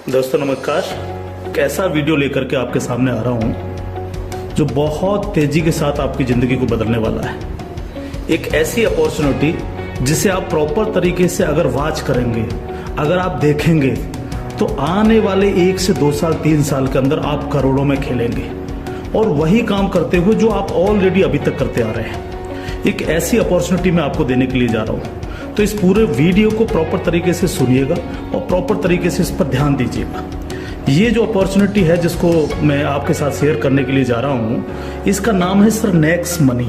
दोस्तों नमस्कार। कैसा वीडियो लेकर के आपके सामने आ रहा हूं जो बहुत तेजी के साथ आपकी जिंदगी को बदलने वाला है। एक ऐसी अपॉर्चुनिटी जिसे आप प्रॉपर तरीके से अगर वॉच करेंगे, अगर आप देखेंगे तो आने वाले 1 से 2 साल 3 साल के अंदर आप करोड़ों में खेलेंगे और वही काम करते हुए जो आप ऑलरेडी अभी तक करते आ रहे हैं। एक ऐसी अपॉर्चुनिटी मैं आपको देने के लिए जा रहा हूं, तो इस पूरे वीडियो को प्रॉपर तरीके से सुनिएगा और प्रॉपर तरीके से इस पर ध्यान दीजिएगा। ये जो अपॉर्चुनिटी है जिसको मैं आपके साथ शेयर करने के लिए जा रहा हूं, इसका नाम है सर नेक्स्ट मनी।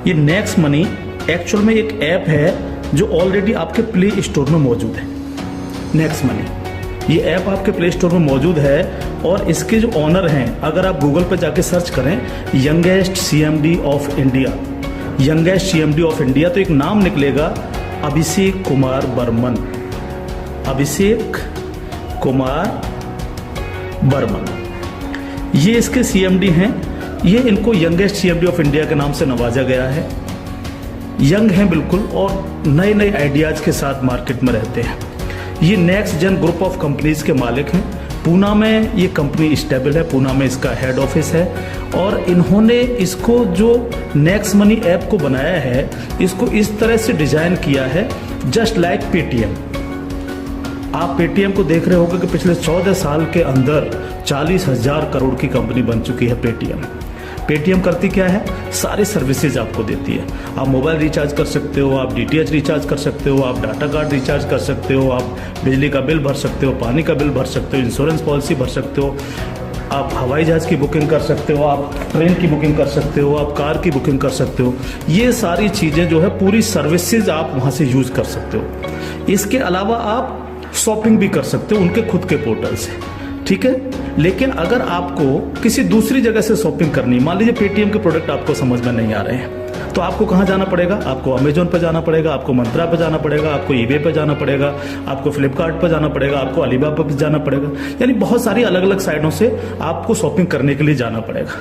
ये नेक्स्ट मनी एक्चुअल में एक ऐप है जो ऑलरेडी आपके प्ले स्टोर में मौजूद है। नेक्स्ट मनी ये ऐप आपके प्ले स्टोर में मौजूद है और इसके जो ऑनर हैं, अगर आप गूगल पर जाके सर्च करें youngest CMD of India, youngest CMD of India, तो एक नाम निकलेगा अभिषेक कुमार बर्मन। अभिषेक कुमार बर्मन ये इसके सीएमडी हैं। ये इनको यंगेस्ट सीएमडी ऑफ इंडिया के नाम से नवाजा गया है। यंग हैं बिल्कुल और नए नए आइडियाज के साथ मार्केट में रहते हैं। ये next gen group of companies के मालिक हैं। पूना में ये कंपनी स्टेबल है, पूना में इसका हेड ऑफिस है और इन्होंने इसको जो नेक्स्ट मनी ऐप को बनाया है, इसको इस तरह से डिजाइन किया है जस्ट लाइक पेटीएम। आप पेटीएम को देख रहे होंगे कि पिछले 14 साल के अंदर 40,000 करोड़ की कंपनी बन चुकी है पेटीएम। पेटीएम करती क्या है? सारी सर्विसेज आपको देती है। आप मोबाइल रिचार्ज कर सकते हो, आप डीटीएच रिचार्ज कर सकते हो, आप डाटा कार्ड रिचार्ज कर सकते हो, आप बिजली का बिल भर सकते हो, पानी का बिल भर सकते हो, इंश्योरेंस पॉलिसी भर सकते हो, आप हवाई जहाज की बुकिंग कर सकते हो, आप ट्रेन की बुकिंग कर सकते हो, आप कार की बुकिंग कर सकते हो। ये सारी चीज़ें जो है पूरी सर्विसेज आप वहाँ से यूज़ कर सकते हो। इसके अलावा आप शॉपिंग भी कर सकते हो उनके खुद के पोर्टल से, ठीक है। लेकिन अगर आपको किसी दूसरी जगह से शॉपिंग करनी, मान लीजिए पेटीएम के प्रोडक्ट आपको समझ में नहीं आ रहे हैं, तो आपको कहाँ जाना पड़ेगा? आपको अमेजोन पर जाना पड़ेगा, आपको मंत्रा पर जाना पड़ेगा, आपको ईबे पर जाना पड़ेगा, आपको फ्लिपकार्ट पर जाना पड़ेगा, आपको अलीबाबा पर जाना पड़ेगा। यानी बहुत सारी अलग अलग साइटों से आपको शॉपिंग करने के लिए जाना पड़ेगा।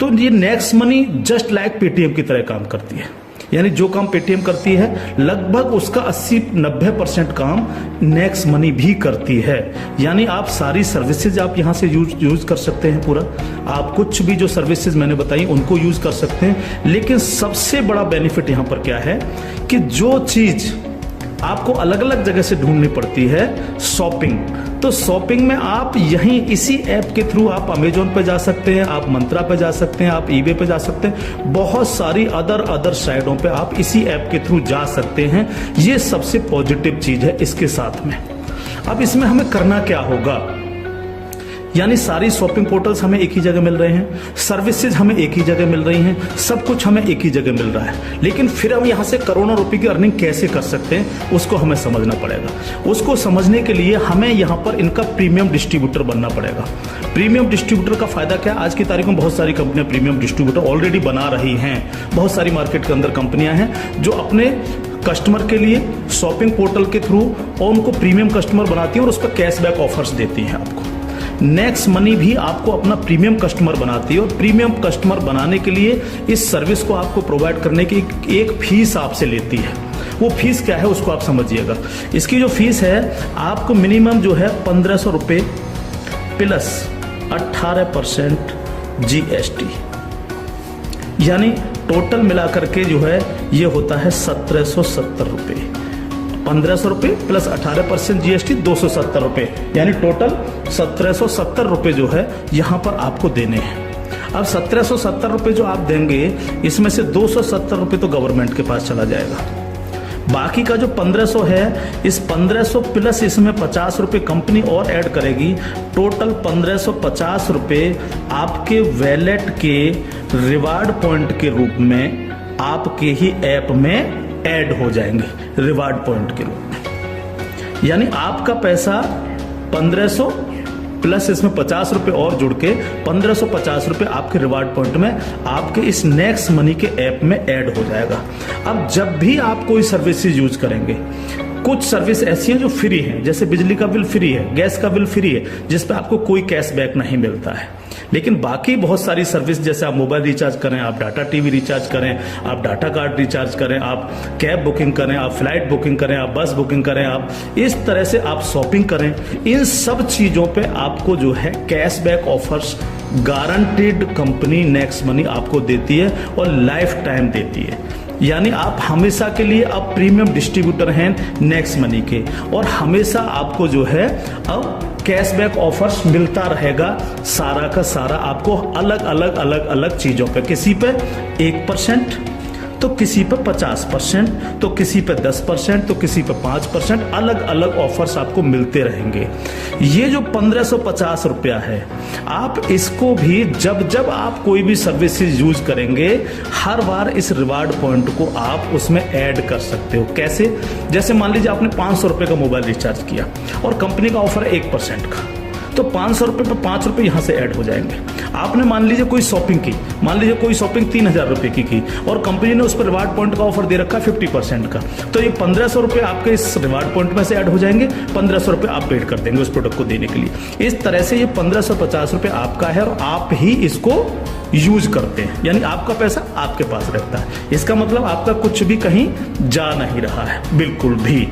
तो ये next money just like Paytm की तरह काम करती है। यानी जो काम पेटीएम करती है लगभग उसका 80-90% काम नेक्स्ट मनी भी करती है। यानी आप सारी सर्विसेज आप यहां से यूज कर सकते हैं। पूरा आप कुछ भी जो सर्विसेज मैंने बताई उनको यूज कर सकते हैं। लेकिन सबसे बड़ा बेनिफिट यहां पर क्या है कि जो चीज आपको अलग अलग जगह से ढूंढनी पड़ती है, शॉपिंग, तो शॉपिंग में आप यहीं इसी ऐप के थ्रू आप अमेजोन पे जा सकते हैं, आप मंत्रा पे जा सकते हैं, आप ईबे पे जा सकते हैं, बहुत सारी अदर साइटों पे आप इसी ऐप के थ्रू जा सकते हैं। ये सबसे पॉजिटिव चीज है इसके साथ में। अब इसमें हमें करना क्या होगा? यानी सारी शॉपिंग पोर्टल्स हमें एक ही जगह मिल रहे हैं, सर्विसेज हमें एक ही जगह मिल रही हैं, सब कुछ हमें एक ही जगह मिल रहा है। लेकिन फिर हम यहाँ से करोड़ों रुपए की अर्निंग कैसे कर सकते हैं उसको हमें समझना पड़ेगा। उसको समझने के लिए हमें यहाँ पर इनका प्रीमियम डिस्ट्रीब्यूटर बनना पड़ेगा। प्रीमियम डिस्ट्रीब्यूटर का फायदा क्या है? आज की तारीख में बहुत सारी कंपनियां प्रीमियम डिस्ट्रीब्यूटर ऑलरेडी बना रही हैं। बहुत सारी मार्केट के अंदर कंपनियां हैं जो अपने कस्टमर के लिए शॉपिंग पोर्टल के थ्रू और उनको प्रीमियम कस्टमर बनाती हैं और उस पर कैशबैक ऑफर्स देती हैं आपको। नेक्स्ट मनी भी आपको अपना प्रीमियम कस्टमर बनाती है और प्रीमियम कस्टमर बनाने के लिए इस सर्विस को आपको प्रोवाइड करने की एक फीस आपसे लेती है। वो फीस क्या है उसको आप समझिएगा। इसकी जो फीस है आपको मिनिमम जो है 1,500 रुपये प्लस 18% जीएसटी, यानी टोटल मिलाकर के जो है ये होता है 1,770 रुपये। 1,500 रुपये प्लस 18% जीएसटी 270 रुपये, यानी टोटल 1,770 रुपये जो है यहाँ पर आपको देने हैं। अब 1,770 रुपये जो आप देंगे, इसमें से 270 रुपये तो गवर्नमेंट के पास चला जाएगा। बाकी का जो 1,500 है, इस 1,500 प्लस इसमें 50 रुपये कंपनी और ऐड करेगी। टोटल 1,550 रुपये आपके वैलेट के रिवार्ड पॉइंट के रूप में आपके ही ऐप में ऐड हो जाएंगे रिवार्ड पॉइंट के रूप में। यानी आपका पैसा 1,500 प्लस इसमें 50 रुपये और जुड़ के 1,550 रुपये आपके रिवार्ड पॉइंट में आपके इस नेक्स्ट मनी के ऐप में ऐड हो जाएगा। अब जब भी आप कोई सर्विसेज यूज करेंगे, कुछ सर्विस ऐसी हैं जो फ्री हैं, जैसे बिजली का बिल फ्री है, गैस का बिल फ्री है, जिस पे आपको कोई कैशबैक नहीं मिलता है। लेकिन बाकी बहुत सारी सर्विस, जैसे आप मोबाइल रिचार्ज करें, आप डाटा टीवी रिचार्ज करें, आप डाटा कार्ड रिचार्ज करें, आप कैब बुकिंग करें, आप फ्लाइट बुकिंग करें, आप बस बुकिंग करें, आप इस तरह से आप शॉपिंग करें, इन सब चीजों पे आपको जो है cashback offers guaranteed company next money आपको देती है और लाइफ टाइम देती है। यानी आप हमेशा के लिए अब प्रीमियम डिस्ट्रीब्यूटर हैं नेक्स्ट मनी के, और हमेशा आपको जो है अब कैशबैक ऑफर्स मिलता रहेगा सारा का सारा आपको अलग अलग चीजों पे, किसी पे 1%, तो किसी पे 50%, तो किसी पे 10%, तो किसी पे 5%, अलग अलग ऑफर्स आपको मिलते रहेंगे। ये जो 1550 रुपया है, आप इसको भी जब जब आप कोई भी सर्विसेज यूज करेंगे, हर बार इस रिवार्ड पॉइंट को आप उसमें ऐड कर सकते हो। कैसे? जैसे मान लीजिए आपने 500 रुपए का मोबाइल रिचार्ज किया और कंपनी का ऑफर है 1% का, तो 500 रुपए पे 5 रुपए यहां से ऐड हो जाएंगे। आपने मान लीजिए कोई शॉपिंग की, मान लीजिए कोई शॉपिंग 3000 रुपए की और कंपनी ने उस पर रिवार्ड पॉइंट का ऑफर दे रखा 50% का, तो ये 1500 रुपए आपके इस रिवार्ड पॉइंट में से ऐड हो जाएंगे, 1500 रुपए आप पेड कर देंगे उस प्रोडक्ट को देने के लिए। इस तरह से ये 1550 रुपए आपका है और आप ही इसको यूज करते हैं, यानी आपका पैसा आपके पास रहता है। इसका मतलब आपका कुछ भी कहीं जा नहीं रहा है, बिल्कुल भी।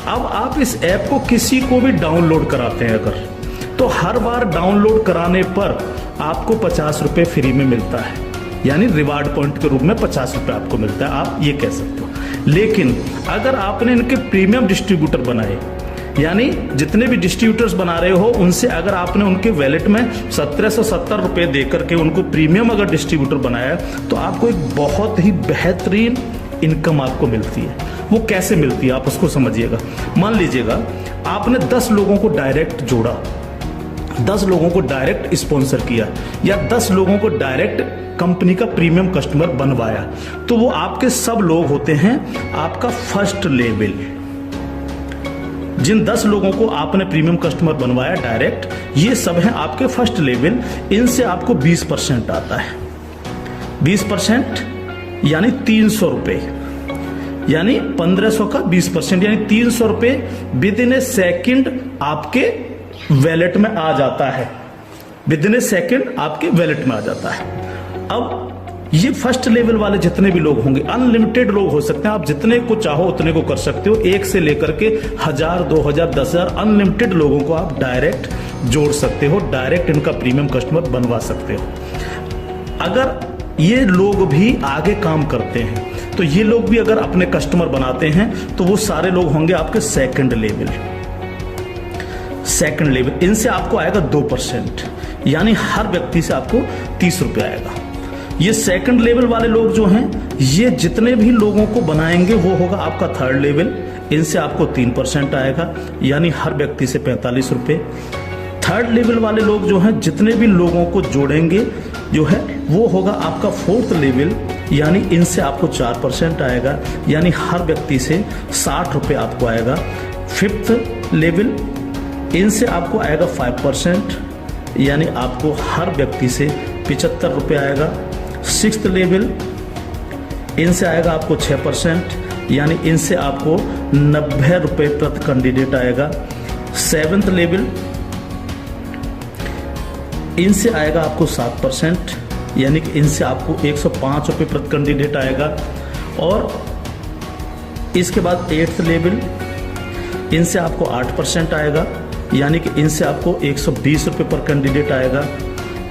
अब आप इस ऐप को किसी को भी डाउनलोड कराते हैं अगर, तो हर बार डाउनलोड कराने पर आपको 50 रुपए फ्री में मिलता है, यानी रिवार्ड पॉइंट के रूप में 50 रुपए आपको मिलता है, आप ये कह सकते हो। लेकिन अगर आपने इनके प्रीमियम डिस्ट्रीब्यूटर बनाए, यानी जितने भी डिस्ट्रीब्यूटर्स बना रहे हो उनसे अगर आपने उनके वैलेट में 1770 रुपए देकर के उनको प्रीमियम अगर डिस्ट्रीब्यूटर बनाया, तो आपको एक बहुत ही बेहतरीन इनकम आपको मिलती है। वो कैसे मिलती है आप उसको समझिएगा। मान लीजिएगा आपने 10 लोगों को डायरेक्ट जोड़ा, 10 लोगों को डायरेक्ट स्पॉन्सर किया, या 10 लोगों को डायरेक्ट कंपनी का प्रीमियम कस्टमर बनवाया, तो वो आपके सब लोग होते हैं आपका फर्स्ट लेवल। जिन 10 लोगों को आपने प्रीमियम कस्टमर बनवाया डायरेक्ट, ये सब हैं आपके फर्स्ट लेवल। इनसे आपको 20% आता है, 20% यानी 300 रुपए, यानी 1500 का 20%, यानी 300 रुपए विद इन ए सेकेंड आपके वैलेट में आ जाता है, विद इन ए सेकेंड आपके वैलेट में आ जाता है। अब ये फर्स्ट लेवल वाले जितने भी लोग होंगे, अनलिमिटेड लोग हो सकते हैं, आप जितने को चाहो उतने को कर सकते हो, 1 से लेकर के 1000, 2000, 10,000 अनलिमिटेड लोगों को आप डायरेक्ट जोड़ सकते हो, डायरेक्ट इनका प्रीमियम कस्टमर बनवा सकते हो। अगर ये लोग भी आगे काम करते हैं, तो ये लोग भी अगर अपने कस्टमर बनाते हैं, तो वो सारे लोग होंगे आपके सेकंड लेवल। इनसे आपको आएगा 2%, यानी हर व्यक्ति से आपको 30 रुपए आएगा। ये सेकंड लेवल वाले लोग जो हैं, ये जितने भी लोगों को बनाएंगे वो होगा आपका थर्ड लेवल, इनसे आपको 3% आएगा, यानी हर व्यक्ति से 45 रुपए। थर्ड लेवल वाले लोग जो हैं, जितने भी लोगों को जोड़ेंगे जो है, वो होगा आपका फोर्थ लेवल, यानी इनसे आपको 4% आएगा, यानी हर व्यक्ति से 60 रुपए आपको आएगा। फिफ्थ लेवल, इनसे आपको आएगा 5%, यानी आपको हर व्यक्ति से 75 रुपए आएगा। सिक्स्थ लेवल, इनसे आएगा आपको 6%, यानी इनसे आपको 90 रुपए प्रति कैंडिडेट आएगा। सेवेंथ लेवल, इनसे आएगा आपको 7%, यानी कि इनसे आपको 105 रुपए प्रति कैंडिडेट आएगा। और इसके बाद 8th लेवल, इनसे आपको 8% आएगा, यानी कि इनसे आपको 120 रुपए पर कैंडिडेट आएगा।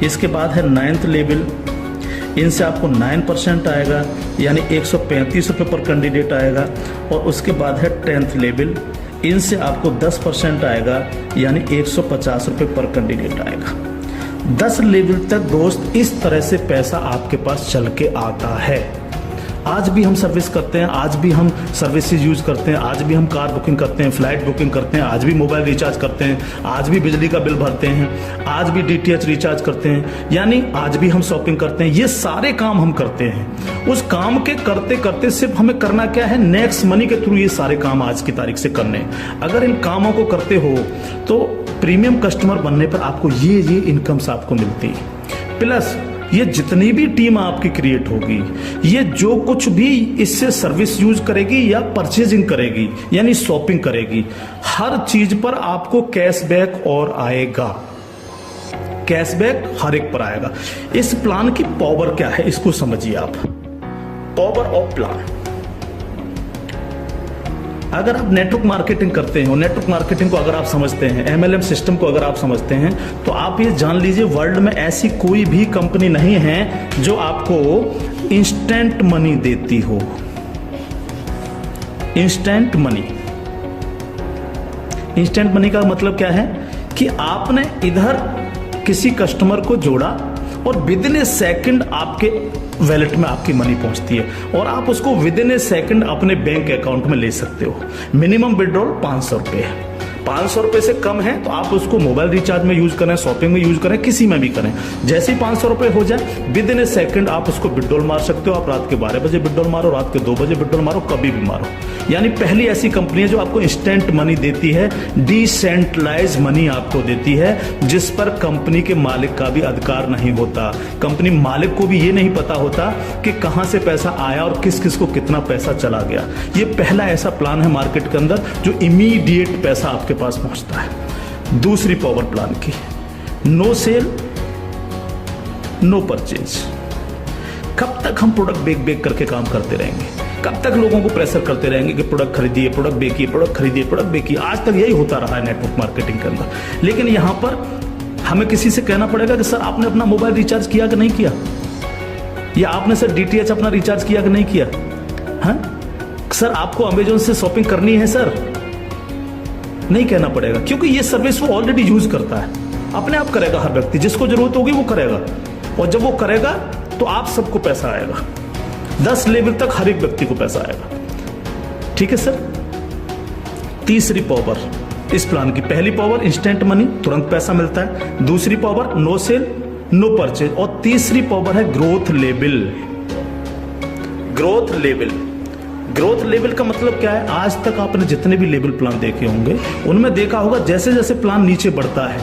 इसके बाद है 9th लेवल, इनसे आपको 9% आएगा, यानी 135 रुपए पर कैंडिडेट आएगा। और उसके बाद है 10th लेवल, इनसे आपको 10% आएगा, यानी 150 रुपए पर कैंडिडेट आएगा। 10 लेवल तक दोस्त इस तरह से पैसा आपके पास चल के आता है। आज भी हम सर्विस करते हैं, आज भी हम सर्विसेज यूज करते हैं, आज भी हम कार बुकिंग करते हैं, फ्लाइट बुकिंग करते हैं, आज भी मोबाइल रिचार्ज करते हैं, आज भी बिजली का बिल भरते हैं, आज भी DTH रिचार्ज करते हैं, यानी आज भी हम शॉपिंग करते हैं। ये सारे काम हम करते हैं। उस काम के करते करते सिर्फ हमें करना क्या है, नेक्स्ट मनी के थ्रू ये सारे काम आज की तारीख से करने। अगर इन कामों को करते हो तो प्रीमियम कस्टमर बनने पर आपको ये इनकम्स आपको मिलती है। प्लस ये जितनी भी टीम आपकी क्रिएट होगी, ये जो कुछ भी इससे सर्विस यूज करेगी या परचेजिंग करेगी, यानी शॉपिंग करेगी, हर चीज पर आपको कैशबैक और आएगा। कैशबैक हर एक पर आएगा। इस प्लान की पावर क्या है इसको समझिए आप। पावर ऑफ प्लान, अगर आप नेटवर्क मार्केटिंग करते हैं, नेटवर्क मार्केटिंग को अगर आप समझते हैं, MLM सिस्टम को अगर आप समझते हैं, तो आप ये जान लीजिए वर्ल्ड में ऐसी कोई भी कंपनी नहीं है जो आपको इंस्टेंट मनी देती हो। इंस्टेंट मनी, इंस्टेंट मनी का मतलब क्या है कि आपने इधर किसी कस्टमर को जोड़ा और विद इन ए सेकंड आपके वैलेट में आपकी मनी पहुंचती है और आप उसको विद इन ए सेकंड अपने बैंक अकाउंट में ले सकते हो। मिनिमम विड्रॉल 500 रुपए है। 500 रुपए से कम है तो आप उसको मोबाइल रिचार्ज में यूज करें, शॉपिंग में यूज करें, किसी में भी करें। जैसे ही 500 रुपए हो जाए विद इन ए सेकंड आप उसको विड्रॉल मार सकते हो। आप रात के 12 बजे विड्रॉल मारो, रात के 2 बजे विड्रॉल मारो, कभी भी मारो। यानी पहली ऐसी कंपनी है जो आपको इंस्टेंट मनी देती है, डिसेंट्रलाइज मनी आपको देती है, जिस पर कंपनी के मालिक का भी अधिकार नहीं होता। कंपनी मालिक को भी ये नहीं पता होता कि कहां से पैसा आया और किस किस को कितना पैसा चला गया। ये पहला ऐसा प्लान है मार्केट के अंदर जो इमीडिएट पैसा आपके पास पहुंचता है। दूसरी पावर प्लान की, नो सेल नो परचेज। कब तक हम प्रोडक्ट बेक करके काम करते रहेंगे? कब तक लोगों को प्रेशर करते रहेंगे कि प्रोडक्ट खरीदिए, प्रोडक्ट बेकिए, प्रोडक्ट खरीदिए, प्रोडक्ट बेकिए? आज तक यही होता रहा है नेटवर्क मार्केटिंग के अंदर। लेकिन यहां पर हमें किसी से कहना पड़ेगा कि सर आपने अपना मोबाइल रिचार्ज किया कि नहीं किया, या आपने सर DTH अपना रिचार्ज किया कि नहीं किया, हाँ सर आपको अमेजोन से शॉपिंग करनी है सर, नहीं कहना पड़ेगा, क्योंकि ये सर्विस वो ऑलरेडी यूज करता है। अपने आप करेगा, हर व्यक्ति जिसको जरूरत होगी वो करेगा, और जब वो करेगा तो आप सबको पैसा आएगा। 10 लेवल तक हर एक व्यक्ति को पैसा आएगा। ठीक है सर। तीसरी पावर इस प्लान की, पहली पावर इंस्टेंट मनी, तुरंत पैसा मिलता है। दूसरी power no sale no purchase, और तीसरी पावर है growth level. Growth level, growth level का मतलब क्या है? आज तक आपने जितने भी लेवल प्लान देखे होंगे उनमें देखा होगा जैसे जैसे प्लान नीचे बढ़ता है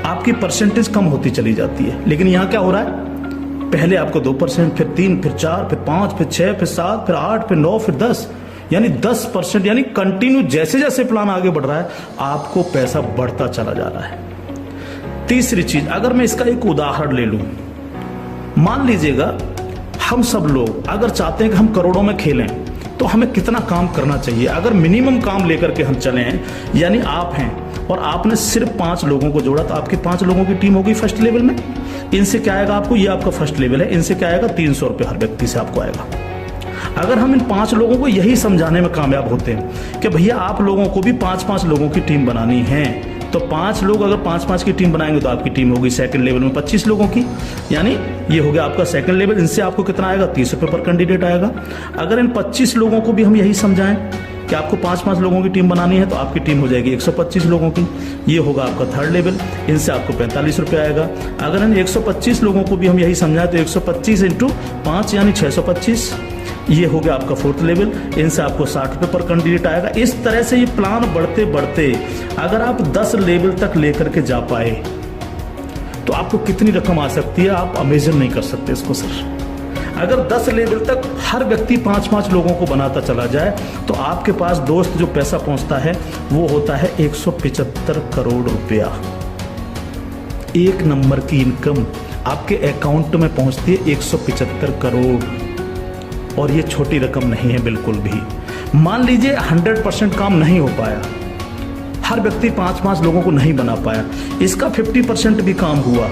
आपकी परसेंटेज कम होती चली जाती है। लेकिन यहां क्या हो रहा है? पहले आपको 2%, फिर 3, फिर 4, फिर 5, फिर 6, फिर 7, फिर 8, फिर 9, फिर 10, यानी 10%, यानी कंटिन्यू जैसे जैसे प्लान आगे बढ़ रहा है आपको पैसा बढ़ता चला जा रहा है। तीसरी चीज, अगर मैं इसका एक उदाहरण ले लूं, मान लीजिएगा हम सब लोग अगर चाहते हैं कि हम करोड़ों में खेलें तो हमें कितना काम करना चाहिए? अगर मिनिमम काम लेकर के हम चले हैं, यानी आप हैं और आपने सिर्फ 5 लोगों को जोड़ा तो आपकी 5 लोगों की टीम होगी फर्स्ट लेवल में। इनसे क्या आएगा आपको? ये आपका फर्स्ट लेवल है, इनसे क्या आएगा? 300 रुपये हर व्यक्ति से आपको आएगा। अगर हम इन 5 लोगों को यही समझाने में कामयाब होते हैं कि भैया आप लोगों को भी 5-5 लोगों की टीम बनानी है, तो 5 लोग अगर 5-5 की टीम बनाएंगे तो आपकी टीम होगी सेकंड लेवल में 25 लोगों की, यानी ये हो गया आपका सेकंड लेवल। इनसे आपको कितना आएगा? 30 रुपये पर कैंडिडेट आएगा। अगर इन 25 लोगों को भी हम यही समझाएं कि आपको 5-5 लोगों की टीम बनानी है तो आपकी टीम हो जाएगी 125 लोगों की, ये होगा आपका थर्ड लेवल। इनसे आपको 45 रुपये आएगा। अगर इन 125 लोगों को भी हम यही समझाएं तो 125 × 5 यानी 625, ये हो गया आपका फोर्थ लेवल। इनसे आपको 60 रुपये पर कैंडिडेट आएगा। इस तरह से ये प्लान बढ़ते बढ़ते अगर आप 10 लेवल तक लेकर के जा पाए तो आपको कितनी रकम आ सकती है आप इमेजिन नहीं कर सकते इसको सर। अगर 10 लेवल तक हर व्यक्ति 5-5 लोगों को बनाता चला जाए तो आपके पास दोस्त जो पैसा पहुंचता है वो होता है 175 करोड़ रुपया। एक नंबर की इनकम आपके अकाउंट में पहुंचती है 175 करोड़, और ये छोटी रकम नहीं है बिल्कुल भी। मान लीजिए 100% काम नहीं हो पाया, हर व्यक्ति 5-5 लोगों को नहीं बना पाया, इसका 50% भी काम हुआ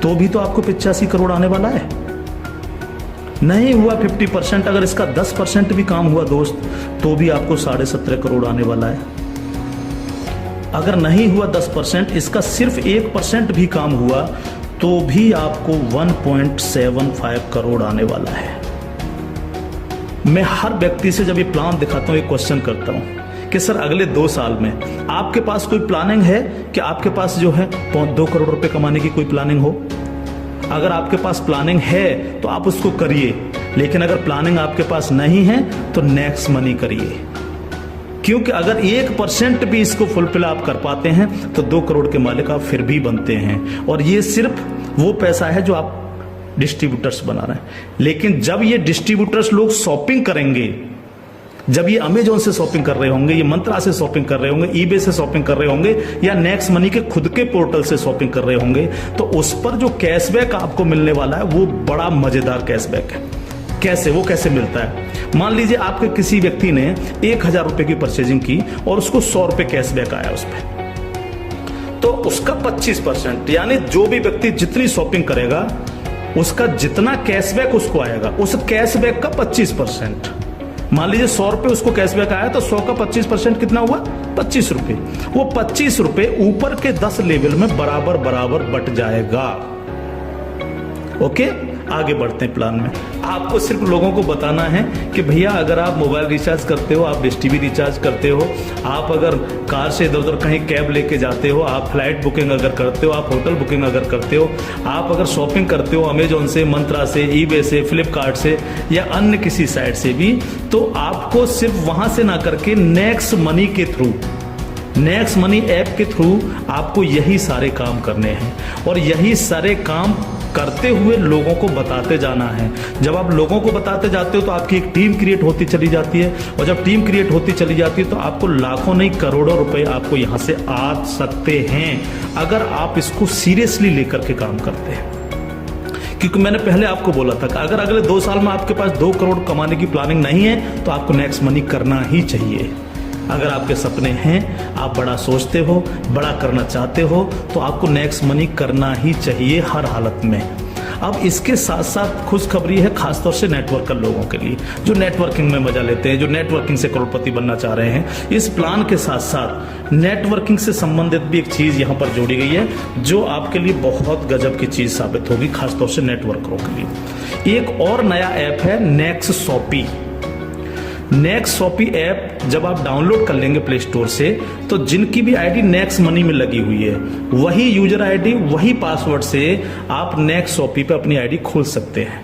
तो भी तो आपको 85 करोड़ आने वाला है। नहीं हुआ 50%, अगर इसका 10% भी काम हुआ दोस्त तो भी आपको 17.5 करोड़ आने वाला है। अगर नहीं हुआ 10%, इसका सिर्फ 1% भी काम हुआ तो भी आपको 1.75 करोड़ आने वाला है। मैं हर व्यक्ति से जब ये प्लान दिखाता हूं एक क्वेश्चन करता हूं कि सर अगले 2 साल में आपके पास कोई प्लानिंग है कि आपके पास जो है 2 करोड़ रुपए कमाने की कोई प्लानिंग हो? अगर आपके पास प्लानिंग है तो आप उसको करिए, लेकिन अगर प्लानिंग आपके पास नहीं है तो नेक्स्ट मनी करिए, क्योंकि अगर 1% भी इसको फुलफिल आप कर पाते हैं तो 2 करोड़ के मालिक आप फिर भी बनते हैं। और ये सिर्फ वो पैसा है जो आप डिस्ट्रीब्यूटर्स बना रहे हैं। लेकिन जब ये डिस्ट्रीब्यूटर्स लोग शॉपिंग करेंगे जब ये अमेजोन से शॉपिंग कर रहे होंगे, ये मंत्रा से शॉपिंग कर रहे होंगे, ईबे से शॉपिंग कर रहे होंगे, या नेक्स्ट मनी के खुद के पोर्टल से शॉपिंग कर रहे होंगे, तो उस पर जो कैशबैक आपको मिलने वाला है वो बड़ा मजेदार कैशबैक है। कैसे, वो कैसे मिलता है? मान लीजिए आपके किसी व्यक्ति ने 1000 रुपए की परचेजिंग की और उसको 100 रुपए कैशबैक आया उस पर, तो उसका 25%, यानी जो भी व्यक्ति जितनी शॉपिंग करेगा उसका जितना कैशबैक उसको आएगा, उस कैशबैक का 25%। मान लीजिए 100 रुपए उसको कैशबैक आया, तो 100 का 25% कितना हुआ? 25 रुपए। वो 25 रुपए ऊपर के 10 लेवल में बराबर बराबर बट जाएगा। ओके, आगे बढ़ते हैं प्लान में। आपको सिर्फ लोगों को बताना है कि भैया अगर आप मोबाइल रिचार्ज करते हो, आप डिश टीवी रिचार्ज करते हो, आप अगर कार से इधर उधर कहीं कैब लेके जाते हो, आप फ्लाइट बुकिंग अगर करते हो, आप होटल बुकिंग अगर करते हो, आप अगर शॉपिंग करते हो अमेजोन से, मंत्रा से, ईबे से, फ्लिपकार्ट से या अन्य किसी साइट से भी, तो आपको सिर्फ वहां से ना करके नेक्स्ट मनी के थ्रू, नेक्स्ट मनी ऐप के थ्रू आपको यही सारे काम करने हैं और यही सारे काम करते हुए लोगों को बताते जाना है। जब आप लोगों को बताते जाते हो तो आपकी एक टीम क्रिएट होती चली जाती है, और जब टीम क्रिएट होती चली जाती है तो आपको लाखों नहीं करोड़ों रुपए आपको यहां से आ सकते हैं, अगर आप इसको सीरियसली लेकर के काम करते हैं। क्योंकि मैंने पहले आपको बोला था कि अगर अगले 2 साल में आपके पास 2 करोड़ कमाने की प्लानिंग नहीं है तो आपको नेक्स्ट मनी करना ही चाहिए। अगर आपके सपने हैं, आप बड़ा सोचते हो, बड़ा करना चाहते हो, तो आपको नेक्स्ट मनी करना ही चाहिए हर हालत में। अब इसके साथ साथ खुशखबरी है खासतौर से नेटवर्कर लोगों के लिए, जो नेटवर्किंग में मजा लेते हैं, जो नेटवर्किंग से करोड़पति बनना चाह रहे हैं। इस प्लान के साथ साथ नेटवर्किंग से संबंधित भी एक चीज यहाँ पर जोड़ी गई है, जो आपके लिए बहुत गजब की चीज साबित होगी, खासतौर से नेटवर्करों के लिए। एक और नया ऐप है next shoppy. Next shoppy app जब आप डाउनलोड कर लेंगे प्ले स्टोर से, तो जिनकी भी आईडी नेक्स्ट मनी में लगी हुई है, वही यूजर आईडी, वही पासवर्ड से आप नेक्स्ट शॉपी पे अपनी आईडी खोल सकते हैं।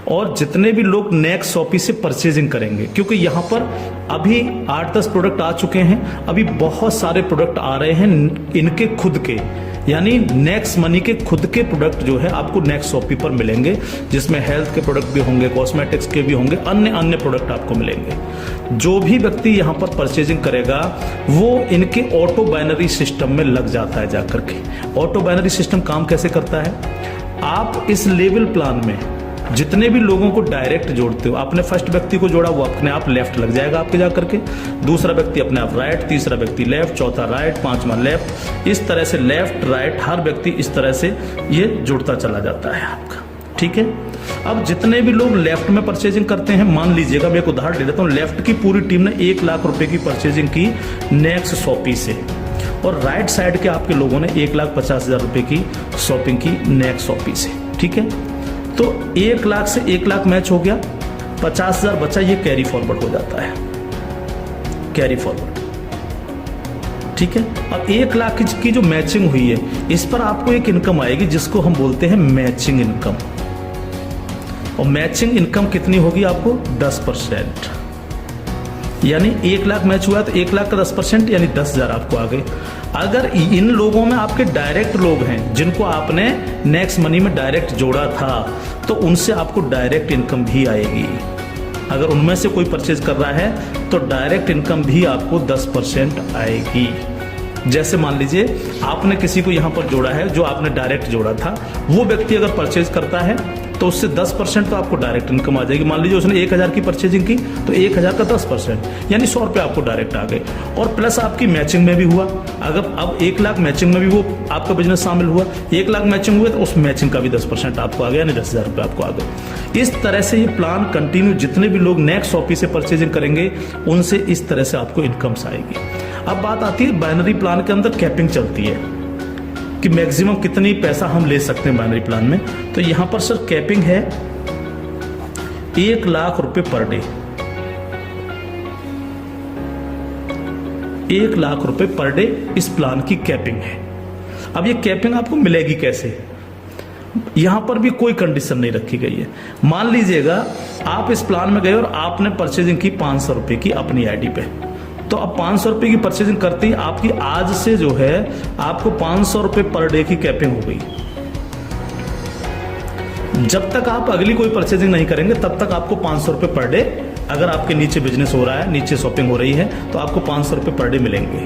और जितने भी लोग नेक्स्ट शॉपी से परचेजिंग करेंगे, क्योंकि यहाँ पर अभी 8-10 प्रोडक्ट आ चुके हैं, अभी बहुत सारे प्रोडक्ट आ रहे हैं इनके खुद के, यानी नेक्स्ट मनी के खुद के प्रोडक्ट जो है आपको नेक्स्ट शॉपी पर मिलेंगे, जिसमें हेल्थ के प्रोडक्ट भी होंगे, कॉस्मेटिक्स के भी होंगे, अन्य प्रोडक्ट आपको मिलेंगे। जो भी व्यक्ति यहाँ पर परचेजिंग करेगा वो इनके ऑटो बाइनरी सिस्टम में लग जाता है जाकर के। ऑटो बाइनरी सिस्टम काम कैसे करता है? आप इस लेवल प्लान में जितने भी लोगों को डायरेक्ट जोड़ते हो, आपने फर्स्ट व्यक्ति को जोड़ा, वो अपने आप लेफ्ट लग जाएगा आपके जाकर के, दूसरा व्यक्ति अपने आप राइट, तीसरा व्यक्ति लेफ्ट, चौथा राइट, पांचवा लेफ्ट, इस तरह से लेफ्ट राइट हर व्यक्ति इस तरह से ये जुड़ता चला जाता है आपका। ठीक है, अब जितने भी लोग लेफ्ट में परचेजिंग करते हैं, मान लीजिएगा मैं एक उदाहरण ले लेता हूँ, लेफ्ट की पूरी टीम ने 1 लाख रुपए की परचेजिंग की नेक्स्ट शॉपी से, और राइट साइड के आपके लोगों ने 1,50,000 रुपए की शॉपिंग की नेक्स्ट शॉपी से। ठीक है, तो 1 लाख से 1 लाख मैच हो गया, 50,000 बचा, ये कैरी फॉरवर्ड हो जाता है, कैरी फॉरवर्ड। ठीक है, अब 1 लाख की जो मैचिंग हुई है, इस पर आपको एक इनकम आएगी जिसको हम बोलते हैं मैचिंग इनकम। और मैचिंग इनकम कितनी होगी आपको? 10%। यानी 1 लाख मैच हुआ तो 1 लाख का 10% यानी 10,000 आपको आ गए। अगर इन लोगों में आपके डायरेक्ट लोग हैं जिनको आपने नेक्स्ट मनी में डायरेक्ट जोड़ा था, तो उनसे आपको डायरेक्ट इनकम भी आएगी। अगर उनमें से कोई परचेज कर रहा है तो डायरेक्ट इनकम भी आपको 10% आएगी। जैसे मान लीजिए आपने किसी को यहां पर जोड़ा है, जो आपने डायरेक्ट जोड़ा था, वो व्यक्ति अगर परचेज करता है तो उससे 10% तो आपको डायरेक्ट इनकम आ जाएगी। मान लीजिए उसने 1,000 की परचेजिंग की तो 1,000 का 10% यानी 100 रुपये आपको डायरेक्ट आ गए, और प्लस आपकी मैचिंग में भी हुआ। अगर अब 1 लाख मैचिंग में भी वो आपका बिजनेस शामिल हुआ, 1 लाख मैचिंग हुए तो उस मैचिंग का भी 10% आपको आ गया, यानी 10,000 रुपये आपको आ गए। इस तरह से ये प्लान कंटिन्यू, जितने भी लोग नेक्स्ट शॉपी से परचेजिंग करेंगे उनसे इस तरह से आपको इनकम्स आएगी। अब बात आती है बाइनरी प्लान के अंदर कैपिंग चलती है कि मैक्सिमम कितनी पैसा हम ले सकते हैं बाइनरी प्लान में। तो यहां पर सर कैपिंग है 1 लाख रुपए पर डे, 1 लाख रुपए पर डे इस प्लान की कैपिंग है। अब ये कैपिंग आपको मिलेगी कैसे? यहां पर भी कोई कंडीशन नहीं रखी गई है। मान लीजिएगा आप इस प्लान में गए और आपने परचेजिंग की 500 रुपए की अपनी आईडी पे, तो अब 500 रुपए की परचेजिंग करते ही आपकी आज से जो है आपको 500 रुपए पर डे की कैपिंग हो गई। जब तक आप अगली कोई परचेजिंग नहीं करेंगे तब तक आपको 500 रुपये पर डे, अगर आपके नीचे बिजनेस हो रहा है, नीचे शॉपिंग हो रही है, तो आपको 500 रुपये पर डे मिलेंगे।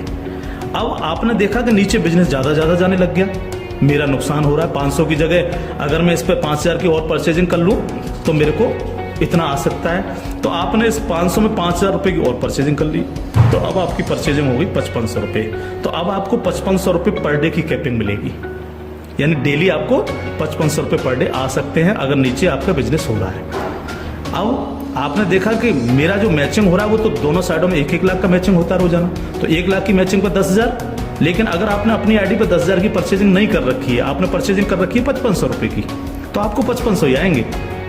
अब आपने देखा कि नीचे बिजनेस ज़्यादा जाने लग गया, मेरा नुकसान हो रहा है। 500 की जगह अगर मैं इस पर 5000 की और परचेजिंग कर लूँ तो मेरे को इतना आ सकता है। तो आपने इस 500 में 5000 रुपये की और परचेजिंग कर ली, तो अब आपकी परचेजिंग हो गई 5500 रुपये। तो अब आपको 5500 रुपये पर डे की कैपिंग मिलेगी, यानी डेली आपको 5500 रुपये पर डे आ सकते हैं अगर नीचे आपका बिजनेस हो रहा है। अब आपने देखा कि मेरा जो मैचिंग हो रहा है वो तो दोनों साइडों में 1-1 लाख का मैचिंग होता है रोजाना, तो 1 लाख की मैचिंग पर 10,000। लेकिन अगर आपने अपनी आईडी पर 10,000 की परचेजिंग नहीं कर रखी है, आपने परचेजिंग कर रखी है 5500 रुपये की, तो आपको 5500 ही आएंगे,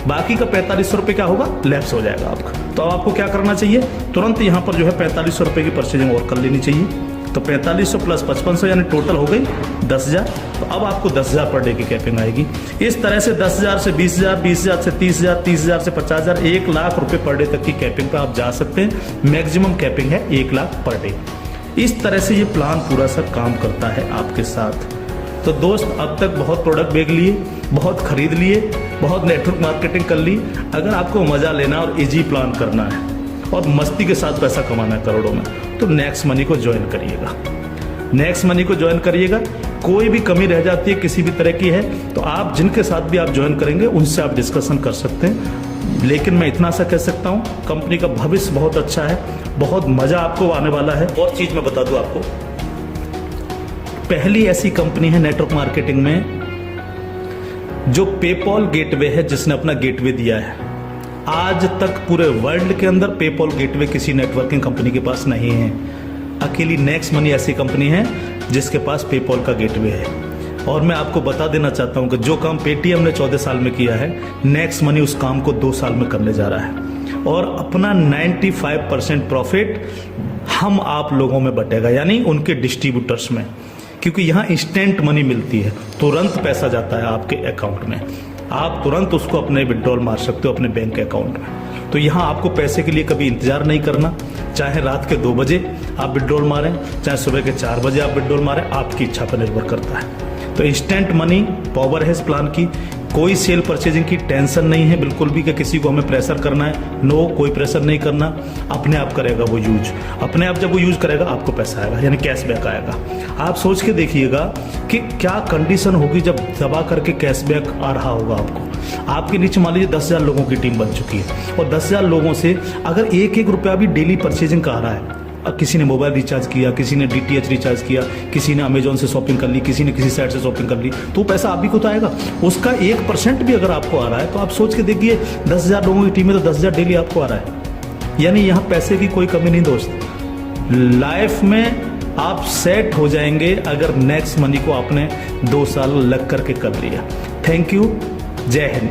बाकी का 4500 रुपये क्या होगा, लैप्स हो जाएगा आपका। तो अब आपको क्या करना चाहिए, तुरंत यहाँ पर जो है 4500 रुपये की परचेजिंग और कर लेनी चाहिए। तो 4500 प्लस 5500 यानी टोटल हो गई 10,000। तो अब आपको 10,000 पर डे की कैपिंग आएगी। इस तरह से 10,000 से 20,000, 20,000 से 30,000, 30,000 से 50,000, 1 लाख रुपए पर डे तक की कैपिंग पे आप जा सकते हैं। मैक्सिमम कैपिंग है 1 लाख पर डे। इस तरह से ये प्लान पूरा सा काम करता है आपके साथ। तो दोस्त, अब तक बहुत प्रोडक्ट बेच लिए, बहुत खरीद लिए, बहुत नेटवर्क मार्केटिंग कर ली। अगर आपको मजा लेना और इजी प्लान करना है और मस्ती के साथ पैसा कमाना है करोड़ों में, तो नेक्स्ट मनी को ज्वाइन करिएगा। नेक्स्ट मनी को ज्वाइन करिएगा। कोई भी कमी रह जाती है किसी भी तरह की है तो आप जिनके साथ भी आप ज्वाइन करेंगे उनसे आप डिस्कशन कर सकते हैं। लेकिन मैं इतना सा कह सकता हूँ, कंपनी का भविष्य बहुत अच्छा है, बहुत मजा आपको आने वाला है। और चीज मैं बता दूं आपको, पहली ऐसी कंपनी है नेटवर्क मार्केटिंग में जो पेपॉल गेटवे है, जिसने अपना गेटवे दिया है। आज तक पूरे वर्ल्ड के अंदर पेपॉल गेटवे किसी नेटवर्किंग कंपनी के पास नहीं है। अकेली नेक्स्ट मनी ऐसी कंपनी है जिसके पास पेपॉल का गेटवे है। और मैं आपको बता देना चाहता हूं कि जो काम पेटीएम ने 14 साल में किया है, नेक्स्ट मनी उस काम को 2 साल में करने जा रहा है। और अपना 95% प्रॉफिट हम आप लोगों में बटेगा, यानी उनके डिस्ट्रीब्यूटर्स में, क्योंकि यहाँ इंस्टेंट मनी मिलती है, तुरंत पैसा जाता है आपके अकाउंट में, आप तुरंत उसको अपने विड्रॉल मार सकते हो अपने बैंक अकाउंट में। तो यहाँ आपको पैसे के लिए कभी इंतजार नहीं करना, चाहे रात के 2 बजे आप विड्रॉल मारें, चाहे सुबह के 4 बजे आप विड्रॉल मारें, आपकी इच्छा पर निर्भर करता है। तो इंस्टेंट मनी पावर है इस प्लान की। कोई सेल परचेजिंग की टेंशन नहीं है बिल्कुल भी कि किसी को हमें प्रेशर करना है। नो, कोई प्रेशर नहीं करना, अपने आप करेगा वो यूज। अपने आप जब वो यूज करेगा आपको पैसा आएगा, यानी कैशबैक आएगा। आप सोच के देखिएगा कि क्या कंडीशन होगी जब दबा करके कैशबैक आ रहा होगा आपको। आपके नीचे मान लीजिए 10,000 लोगों की टीम बन चुकी है और 10,000 लोगों से अगर 1-1 रुपया भी डेली परचेजिंग का आ रहा है, किसी ने मोबाइल रिचार्ज किया, किसी ने DTH रिचार्ज किया, किसी ने अमेजोन से शॉपिंग कर ली, किसी ने किसी साइट से शॉपिंग कर ली, तो पैसा आप भी को तो आएगा। उसका 1% भी अगर आपको आ रहा है तो आप सोच के देखिए 10,000 लोगों की टीम है तो 10,000 डेली आपको आ रहा है। यानी यहाँ पैसे की कोई कमी नहीं दोस्त। लाइफ में आप सेट हो जाएंगे अगर नेक्स्ट मनी को आपने 2 साल लग करके कर लिया। थैंक यू, जय हिंद।